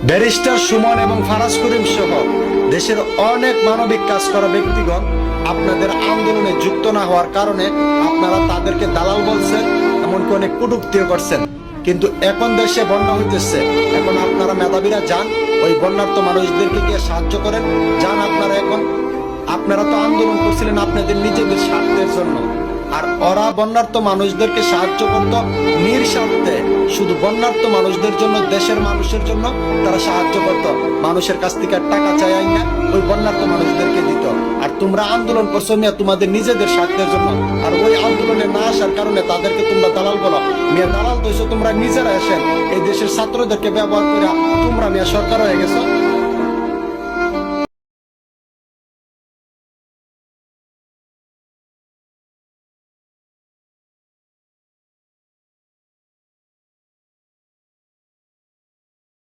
Barrister Suman এবং ফারাজ করিম সহ দেশের অনেক মানবিক কাজ করা ব্যক্তিগণ আপনাদের আন্দোলনে যুক্ত না হওয়ার কারণে আপনারা তাদেরকে দালাল বলছেন, এমনকি অনেক কটূক্তিও করছেন। কিন্তু এখন দেশে বন্যা হইতেছে, এখন আপনারা মেধাবীরা যান, ওই বন্যার্ত মানুষদেরকে গিয়ে সাহায্য করেন। যান আপনারা এখন, আপনারা তো আন্দোলন করছিলেন আপনাদের নিজেদের স্বার্থের জন্য, আর ওরা বন্যার্ত মানুষদেরকে সাহায্য করত নিঃস্বার্থে, শুধু বন্যার্ত মানুষদের জন্য, দেশের মানুষের জন্য তারা সাহায্য করত। মানুষের কাছ থেকে টাকা চাই না, ওই বন্যার্ত মানুষদেরকে দিত। আর তোমরা আন্দোলন করছো মিয়া তোমাদের নিজেদের স্বার্থের জন্য, আর ওই আন্দোলনে না আসার কারণে তাদেরকে তোমরা দালাল বলো। মিয়া দালাল তো তোমরা নিজেরা আসেন, এই দেশের ছাত্রদেরকে ব্যবহার করে তোমরা মিয়া সরকার হয়ে গেছো।